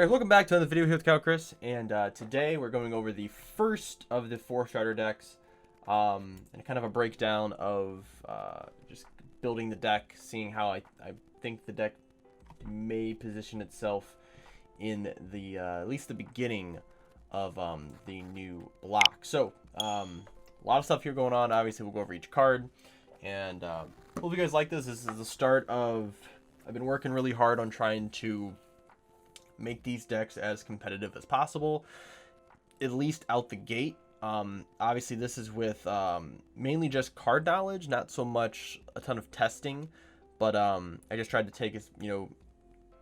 Alright, welcome back to another video here with Chris, and today we're going over the first of the 4 starter decks, and kind of a breakdown of just building the deck, seeing how I think the deck may position itself in the at least the beginning of the new block. So a lot of stuff here going on. Obviously we'll go over each card, and hope you guys like this. This is the start of, I've been working really hard on trying to make these decks as competitive as possible, at least out the gate. Obviously this is with mainly just card knowledge, not so much a ton of testing, but I just tried to take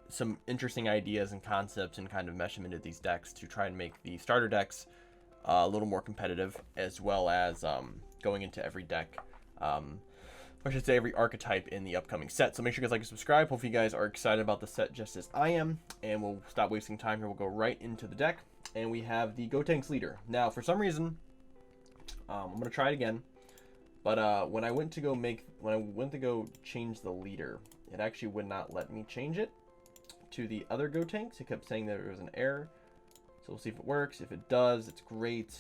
some interesting ideas and concepts and kind of mesh them into these decks to try and make the starter decks a little more competitive, as well as going into every deck, or I should say every archetype in the upcoming set. So make sure you guys like and subscribe. Hopefully you guys are excited about the set just as I am. And we'll stop wasting time here. We'll go right into the deck. And we have the Gotenks leader. Now, for some reason, I'm going to try it again. But when I went to go change the leader, it actually would not let me change it to the other Gotenks. It kept saying that there was an error. So we'll see if it works. If it does, it's great.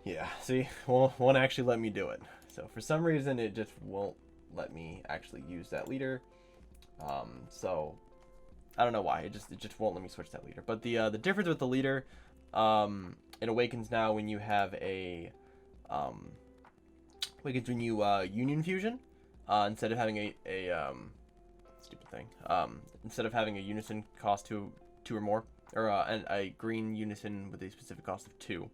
Yeah, see, won't actually let me do it. So for some reason, it just won't let me actually use that leader. So I don't know why. It just won't let me switch that leader. But the difference with the leader, it awakens now when you have a awakens when you Union Fusion, instead of having a stupid thing. Instead of having a unison cost two or more, or a green unison with a specific cost of 2.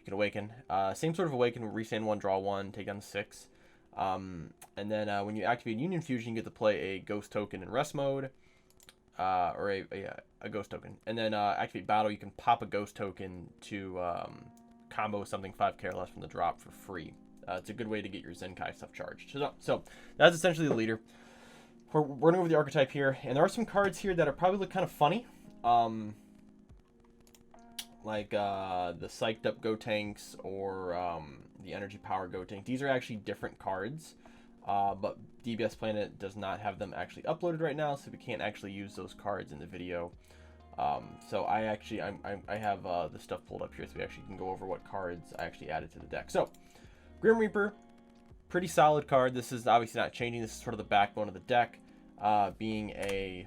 Can awaken. Same sort of awaken, restand 1, draw 1, take down 6. And then when you activate Union Fusion, you get to play a ghost token in rest mode, or a ghost token. And then activate battle, you can pop a ghost token to combo something 5k or less from the drop for free. It's a good way to get your Zenkai stuff charged. So that's essentially the leader. We're running over the archetype here, and there are some cards here that are probably look kind of funny. Like the Psyched Up Gotenks or the Energy Power Gotenks. These are actually different cards, but DBS Planet does not have them actually uploaded right now, so we can't actually use those cards in the video. So I have the stuff pulled up here, so we actually can go over what cards I actually added to the deck. So Grim Reaper, pretty solid card. This is obviously not changing. This is sort of the backbone of the deck, being a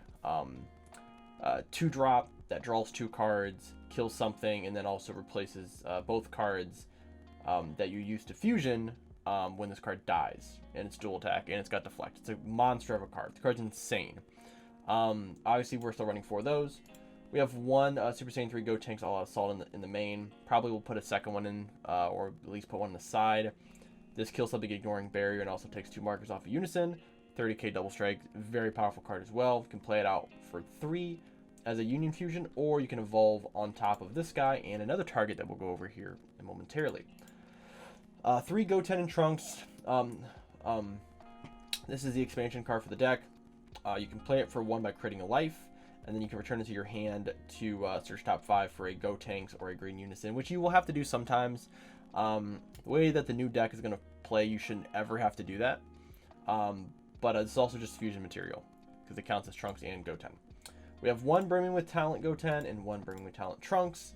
2-drop that draws 2 cards, kills something, and then also replaces both cards that you use to fusion when this card dies. And it's dual attack, and it's got deflect. It's a monster of a card. The card's insane. Obviously, we're still running 4 of those. We have one Super Saiyan 3 Gotenks All Out Assault in the main. Probably we'll put a second one in, or at least put one on the side. This kills something ignoring barrier and also takes 2 markers off of Unison. 30k double strike. Very powerful card as well. You can play it out for 3 as a Union Fusion, or you can evolve on top of this guy and another target that we'll go over here momentarily. 3 Goten and Trunks. This is the expansion card for the deck. You can play it for 1 by critting a life, and then you can return it to your hand to search top 5 for a Gotenks or a green Unison, which you will have to do sometimes. The way that the new deck is going to play, you shouldn't ever have to do that. But it's also just fusion material, because it counts as Trunks and Goten. We have 1 Brimming with Talent Goten and 1 Brimming with Talent Trunks.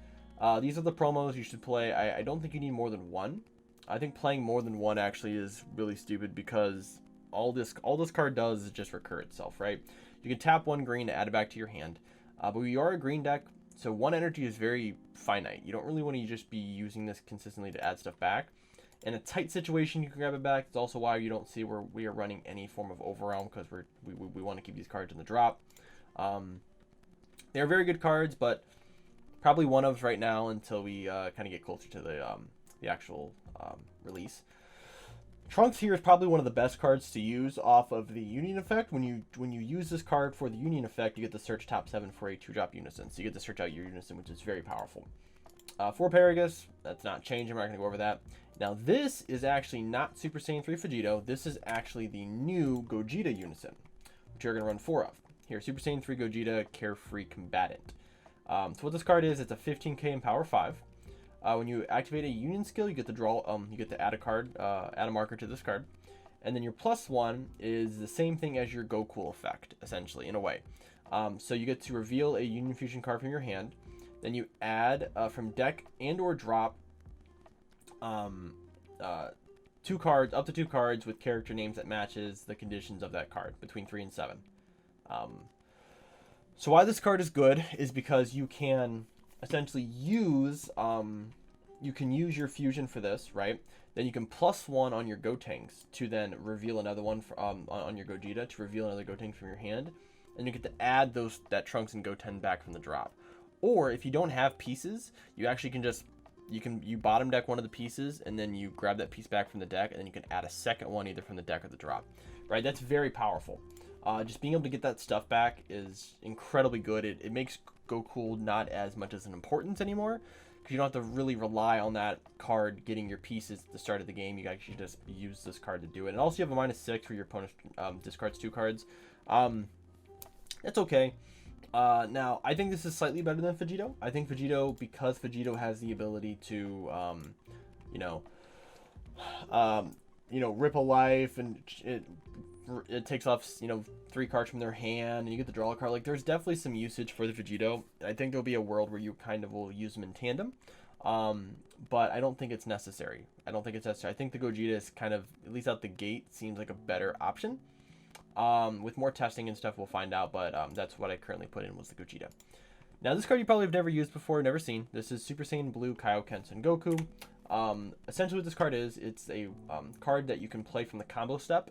These are the promos you should play. I don't think you need more than 1. I think playing more than 1 actually is really stupid, because all this card does is just recur itself, right? You can tap 1 green to add it back to your hand. But we are a green deck, so 1 energy is very finite. You don't really want to just be using this consistently to add stuff back. In a tight situation, you can grab it back. It's also why you don't see where we are running any form of overwhelm, because we want to keep these cards in the drop. They're very good cards, but probably one of right now until we kind of get closer to the actual release. Trunks here is probably one of the best cards to use off of the Union effect. When you use this card for the Union effect, you get to search top 7 for a 2-drop Unison. So you get to search out your Unison, which is very powerful. 4 Paragus, that's not changing. We're not going to go over that. Now this is actually not Super Saiyan 3 Vegito. This is actually the new Gogeta Unison, which you're going to run 4 of. Here, Super Saiyan 3 Gogeta Carefree Combatant. So what this card is, it's a 15k in power 5. When you activate a Union skill, you get to draw. You get to add a card, add a marker to this card, And then your +1 is the same thing as your Goku effect, essentially, in a way. So you get to reveal a Union Fusion card from your hand. Then you add from deck and or drop 2 cards, up to 2 cards with character names that matches the conditions of that card between 3 and 7. So why this card is good is because you can essentially use your fusion for this, right? Then you can +1 on your Gotenks to then reveal another one for, on your Gogeta to reveal another Gotenks from your hand, and you get to add that Trunks and Goten back from the drop. Or if you don't have pieces, you actually can just you bottom deck one of the pieces and then you grab that piece back from the deck, and then you can add a second one either from the deck or the drop, right? That's very powerful. Just being able to get that stuff back is incredibly good. It makes Goku not as much as an importance anymore, because you don't have to really rely on that card getting your pieces at the start of the game. You actually just use this card to do it. And also you have a -6 for your opponent discards 2 cards. That's okay. Now, I think this is slightly better than Vegito. I think Vegito, because Vegito has the ability to, rip a life, and it takes off, 3 cards from their hand, and you get to draw a card. Like, there's definitely some usage for the Vegito. I think there'll be a world where you kind of will use them in tandem. But I don't think it's necessary. I think the Gogeta is kind of, at least out the gate, seems like a better option. With more testing and stuff, we'll find out, but that's what I currently put in was the Gogeta. Now, this card you probably have never used before, never seen. This is Super Saiyan Blue Kaioken Son Goku. Essentially what this card is, it's a card that you can play from the combo step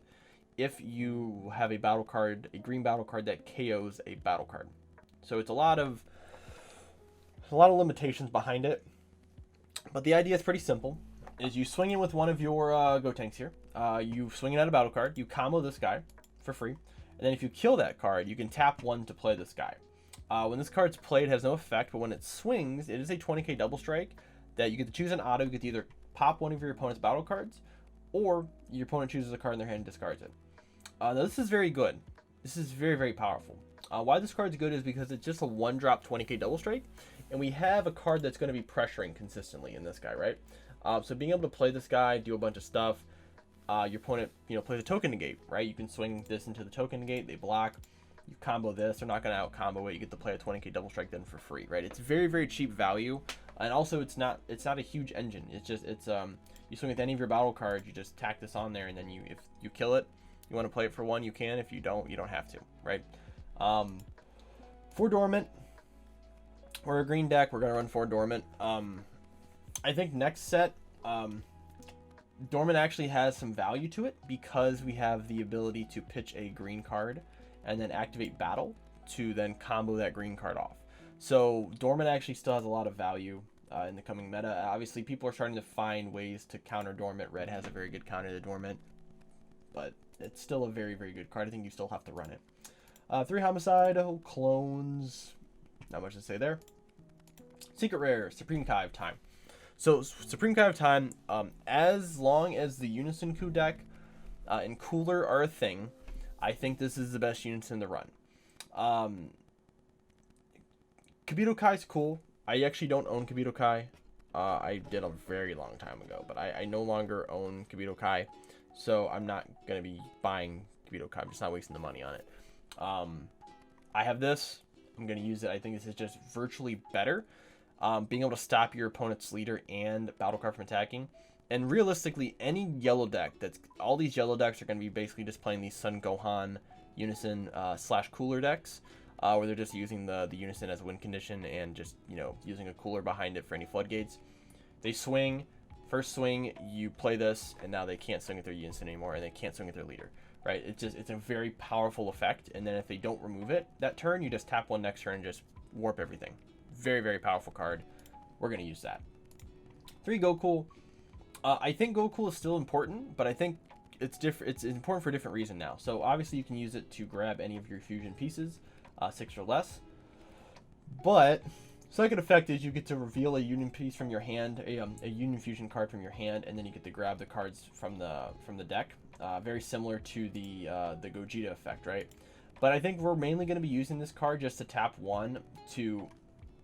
if you have a battle card, a green battle card that KOs a battle card. So it's a lot of limitations behind it, but the idea is pretty simple. Is you swing in with one of your Gotenks here. You swing in at a battle card, you combo this guy for free, and then if you kill that card, you can tap 1 to play this guy. When this card's played, it has no effect, but when it swings, it is a 20k double strike that you get to choose an auto. You get to either pop one of your opponent's battle cards, or your opponent chooses a card in their hand and discards it. Now this is very good. This is very, very powerful. Why this card's good is because it's just a 1-drop 20k double strike, and we have a card that's going to be pressuring consistently in this guy, right? So being able to play this guy, do a bunch of stuff. Your opponent, plays a token negate, right? You can swing this into the token negate, they block. You combo this, they're not going to out combo it. You get to play a 20k double strike then for free, right? It's very, very cheap value, and also it's not a huge engine. It's you swing with any of your battle cards, you just tack this on there, and then if you kill it, you want to play it for 1, you can. If you don't have to, right? For Dormant, we're a green deck. We're gonna run 4 Dormant. I think next set, Dormant actually has some value to it because we have the ability to pitch a green card and then activate battle to then combo that green card off. So Dormant actually still has a lot of value in the coming meta. Obviously, people are starting to find ways to counter Dormant. Red has a very good counter to Dormant, but it's still a very, very good card. I think you still have to run it. 3 Homicide, clones, not much to say there. Secret Rare, Supreme Kai of Time. So Supreme Kai of Time, as long as the Unison-Ku deck and Cooler are a thing, I think this is the best Unison to run. Kibito Kai's cool. I actually don't own Kibito Kai. I did a very long time ago, but I no longer own Kibito Kai, so I'm not going to be buying Kibito Kai. I'm just not wasting the money on it. I have this. I'm going to use it. I think this is just virtually better. Being able to stop your opponent's leader and battle card from attacking. And realistically, any yellow deck, all these yellow decks are going to be basically just playing these Sun Gohan Unison / Cooler decks, where they're just using the Unison as a win condition and just, using a Cooler behind it for any floodgates. They swing. First swing, you play this, and now they can't swing with their Unison anymore, and they can't swing with their leader, right? It's a very powerful effect, and then if they don't remove it that turn, you just tap 1 next turn and just warp everything. Very, very powerful card. We're going to use that. 3 Goku. I think Goku is still important, but I think it's different. It's important for a different reason now. So obviously you can use it to grab any of your fusion pieces, 6 or less. But second effect is you get to reveal a union piece from your hand, a union fusion card from your hand, and then you get to grab the cards from the deck. Very similar to the Gogeta effect, right? But I think we're mainly going to be using this card just to tap 1 to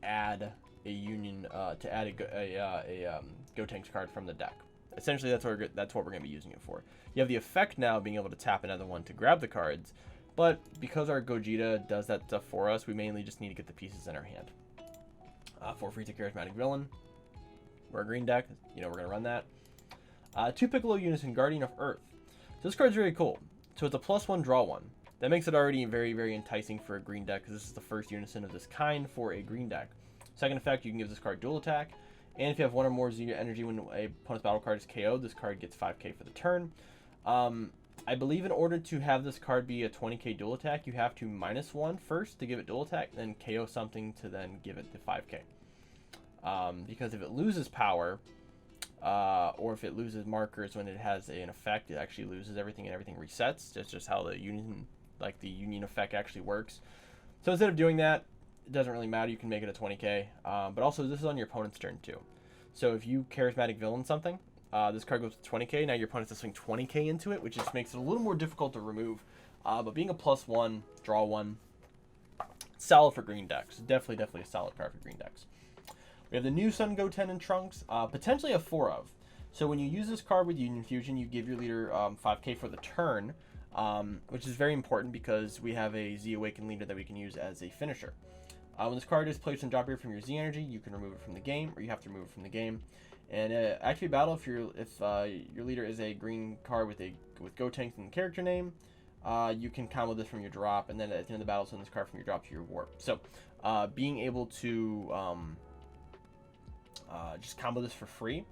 add a union a Gotenks card from the deck. Essentially, that's what we're going to be using it for. You have the effect now being able to tap another one to grab the cards, But because our Gogeta does that stuff for us, we mainly just need to get the pieces in our hand. 4 free to Charismatic Villain. We're a green deck, you know, we're going to run that. 2 Piccolo Unison, Guardian of Earth. So this card's very cool. So it's a +1 draw 1. That makes it already very, very enticing for a green deck, because this is the first Unison of this kind for a green deck. Second effect, you can give this card dual attack. And if you have 1 or more Zeta energy when a opponent's battle card is KO'd, this card gets 5k for the turn. I believe in order to have this card be a 20k dual attack, you have to -1 first to give it dual attack, then KO something to then give it the 5k. Because if it loses power, or if it loses markers when it has an effect, it actually loses everything and everything resets. That's just how the union effect actually works. So instead of doing that, it doesn't really matter. You can make it a 20k. But also, this is on your opponent's turn too. So if you Charismatic Villain something, this card goes to 20k. Now your opponent has to swing 20k into it, which just makes it a little more difficult to remove. But being a +1, draw 1, solid for green decks. Definitely a solid card for green decks. We have the new Sungo Trunks, potentially a 4 of. So when you use this card with Union Fusion, you give your leader 5k for the turn, which is very important because we have a Z Awakened leader that we can use as a finisher. When this card is placed in drop here from your Z energy, you can remove it from the game, or you have to remove it from the game. And activate battle if your leader is a green card with Gotenks in the character name, you can combo this from your drop, and then at the end of the battle, send this card from your drop to your warp. So being able to just combo this for free.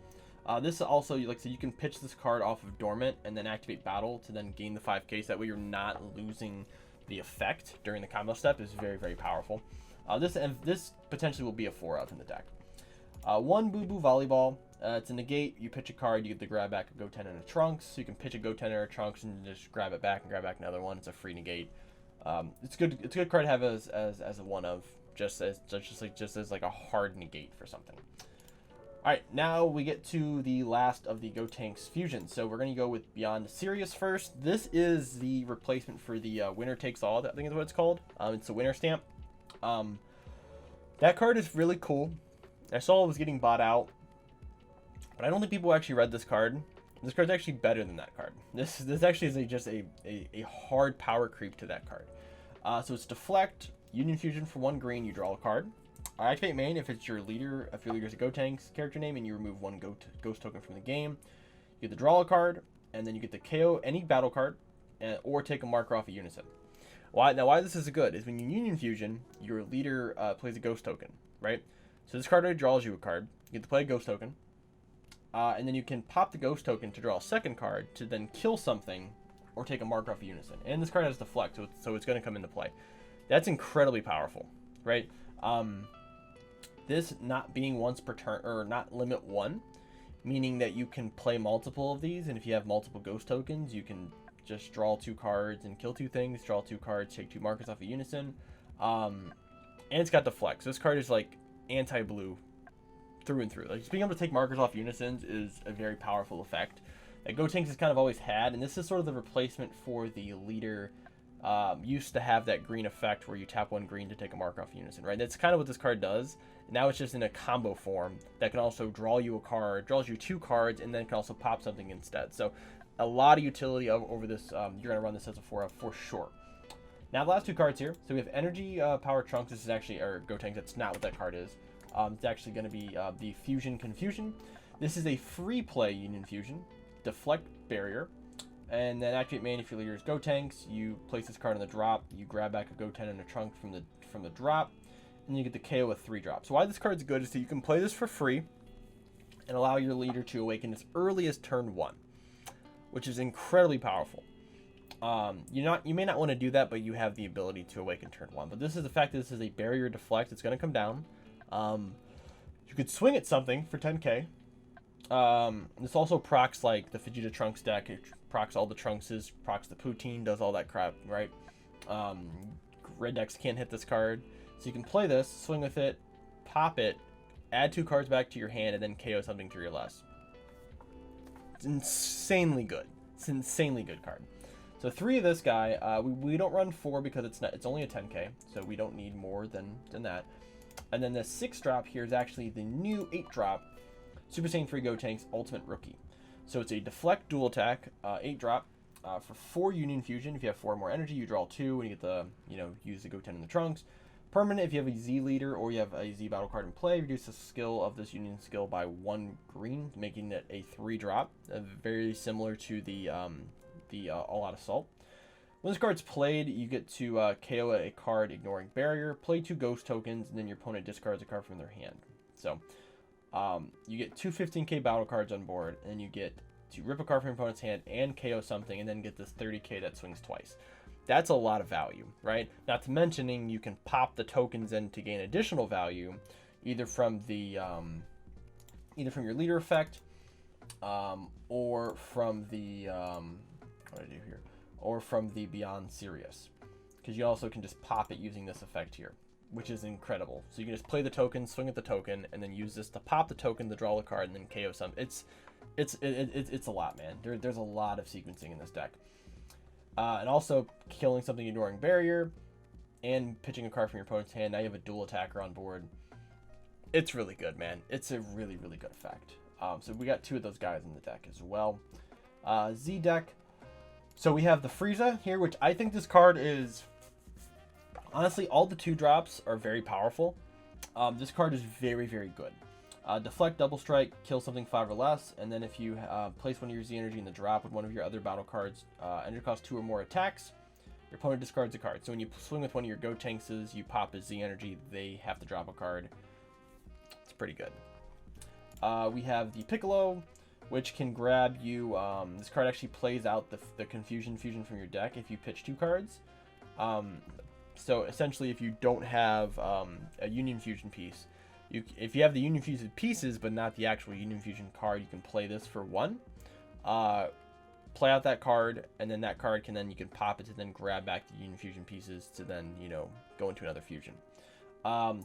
This also, like I said, you can pitch this card off of Dormant and then activate battle to then gain the 5k. So that way you're not losing the effect during the combo step. Is very, very powerful. This potentially will be a 4 of in the deck. 1 Boo Boo Volleyball. It's a negate. You pitch a card, you get to grab back a Goten and a Trunks. So you can pitch a Goten or a Trunks and just grab it back and grab back another one. It's a free negate. It's good. It's a good card to have as a 1 of, just as like a hard negate for something. All right, now we get to the last of the Gotenks fusions. So we're going to go with Beyond Sirius first. This is the replacement for the Winner Takes All, I think is what it's called. It's a winner stamp. That card is really cool. I saw it was getting bought out, but I don't think people actually read this card. This card's actually better than that card. This actually is just a hard power creep to that card. So it's Deflect, Union Fusion for 1 green, you draw a card. Activate main if it's your leader, if your leader's a Gotenks character name and you remove 1 ghost token from the game. You get to draw a card, and then you get to KO any battle card, or take a marker off a Unison. Why this is good is when you Union Fusion, your leader plays a ghost token, right? So this card already draws you a card. You get to play a ghost token, and then you can pop the ghost token to draw a second card to then kill something, or take a marker off a Unison. And this card has Deflect, so it's going to come into play. That's incredibly powerful, right? This not being once per turn, or not limit 1, meaning that you can play multiple of these, and if you have multiple ghost tokens, you can just draw 2 cards and kill 2 things, draw 2 cards, take 2 markers off a Unison, and it's got Deflect. So this card is like anti-blue through and through. Like, just being able to take markers off Unisons is a very powerful effect that Gotenks has kind of always had, and this is sort of the replacement for the leader. Used to have that green effect where you tap 1 green to take a marker off Unison, right? That's kind of what this card does. Now it's just in a combo form that can also draw you a card, draws you 2 cards, and then can also pop something instead. So a lot of utility over this. You're going to run this as a 4 for sure. Now the last 2 cards here. So we have Energy Power Trunks. This is actually, or Gotenks, that's not what that card is. It's actually going to be the Fusion Confusion. This is a free play Union Fusion. Deflect Barrier. And then activate main if your leader is Gotenks. You place this card on the drop. You grab back a Goten and a Trunk from the drop, and you get the KO a 3-drop. So why this card's good is that you can play this for free and allow your leader to awaken as early as turn 1, which is incredibly powerful. You may not want to do that, but you have the ability to awaken turn 1. But this is the fact that this is a barrier deflect. It's going to come down. You could swing at something for 10k. This also procs like the Vegeta Trunks deck. It procs all the Trunkses, procs the Poutine, does all that crap, right? Red decks can't hit this card. So you can play this, swing with it, pop it, add 2 cards back to your hand, and then KO something 3 or less. It's insanely good. It's an insanely good card. So 3 of this guy, we don't run 4 because it's only a 10k, so we don't need more than that. And then the 6-drop here is actually the new 8-drop Super Saiyan 3 Gotenks Ultimate Rookie. So it's a Deflect dual attack, 8-drop. For 4 Union Fusion, if you have 4 more energy, you draw 2 and you get the, use the Goten in the Trunks. Permanent, if you have a Z leader or you have a Z battle card in play, reduce the skill of this Union skill by 1 green, making it a 3-drop. Very similar to the All-Out Assault. When this card's played, you get to KO a card ignoring barrier, play 2 ghost tokens, and then your opponent discards a card from their hand. So, you get 2 15k battle cards on board, and you get to rip a card from your opponent's hand and KO something, and then get this 30k that swings twice. That's a lot of value, right? Not to mentioning you can pop the tokens in to gain additional value, either from the either from your leader effect, or from the what do I do here, or from the Beyond Sirius, because you also can just pop it using this effect here, which is incredible. So you can just play the token, swing at the token, and then use this to pop the token to draw a card and then KO some. It's a lot, man. There's a lot of sequencing in this deck. And also killing something ignoring barrier and pitching a card from your opponent's hand. Now you have a dual attacker on board. It's really good, man. It's a really, really good effect. So we got 2 of those guys in the deck as well. Z deck. So we have the Frieza here, which I think this card is... Honestly, all the 2-drops are very powerful. This card is very, very good. Deflect, double strike, kill something 5 or less, and then if you place one of your Z energy in the drop with one of your other battle cards, energy cost 2 or more attacks, your opponent discards a card. So when you swing with one of your Gotenks, you pop a Z energy, they have to drop a card. It's pretty good. We have the Piccolo, which can grab you. This card actually plays out the Confusion Fusion from your deck if you pitch 2 cards. So essentially, if you don't have a Union Fusion piece, if you have the Union Fusion pieces but not the actual Union Fusion card, you can play this for 1. Play out that card, and then that card you can pop it to then grab back the Union Fusion pieces to then, go into another fusion.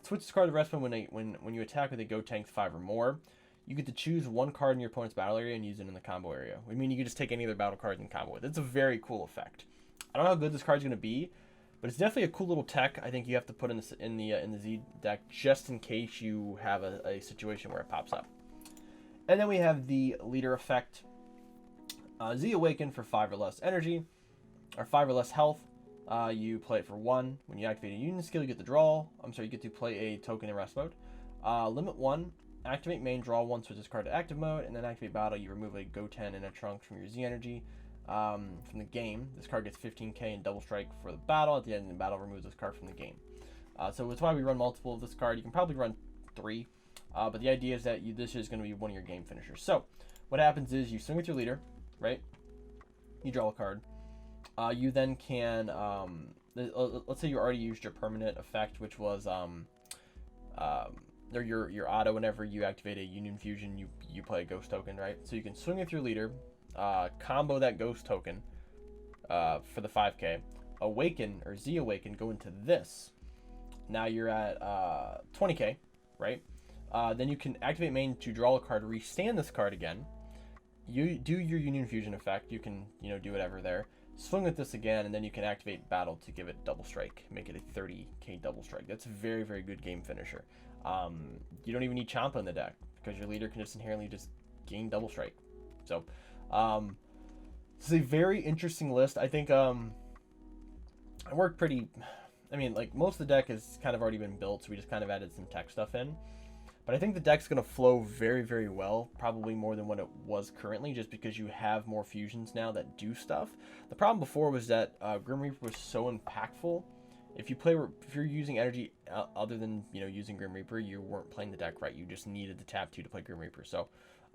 Switch this card to the rest when you attack with a Gotenks 5 or more. You get to choose 1 card in your opponent's battle area and use it in the combo area. I mean, you can just take any other battle cards and combo with it. It's a very cool effect. I don't know how good this card's going to be, but it's definitely a cool little tech. I think you have to put in the Z deck just in case you have a situation where it pops up. And then we have the leader effect. Z Awaken for 5 or less energy, or 5 or less health. You play it for 1. When you activate a Union skill, you get you get to play a token in rest mode. Limit 1. Activate main, draw 1, switch this card to active mode, and then activate battle. You remove a Goten and a Trunks from your Z energy. From the game, this card gets 15k and double strike for the battle. At the end of the battle, removes this card from the game. So that's why we run multiple of this card. You can probably run 3, but the idea is that this is going to be one of your game finishers. So what happens is you swing with your leader, right? You draw a card. You then can, let's say you already used your permanent effect, which was or your auto. Whenever you activate a Union Fusion, you play a ghost token, right? So you can swing with your leader. Combo that ghost token for the 5k, awaken or Z awaken, go into this. Now you're at 20k, right? Then you can activate main to draw a card, restand this card again. You do your Union Fusion effect. You can do whatever there. Swing with this again, and then you can activate battle to give it double strike, make it a 30k double strike. That's a very, very good game finisher. You don't even need Champa in the deck because your leader can just inherently just gain double strike. So this is a very interesting list. I think I worked pretty... I mean, like, most of the deck has kind of already been built, so we just kind of added some tech stuff in. But I think the deck's going to flow very, very well, probably more than what it was currently, just because you have more fusions now that do stuff. The problem before was that Grim Reaper was so impactful. If you're using energy other than using Grim Reaper, you weren't playing the deck right. You just needed the tap 2 to play Grim Reaper. So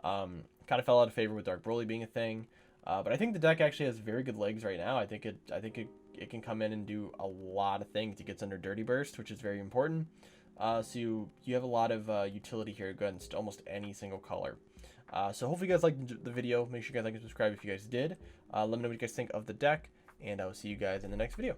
kind of fell out of favor with Dark Broly being a thing. But I think the deck actually has very good legs right now. I think it can come in and do a lot of things. It gets under Dirty Burst, which is very important. So you have a lot of utility here against almost any single color. So hopefully you guys liked the video. Make sure you guys like and subscribe if you guys did. Let me know what you guys think of the deck, and I will see you guys in the next video.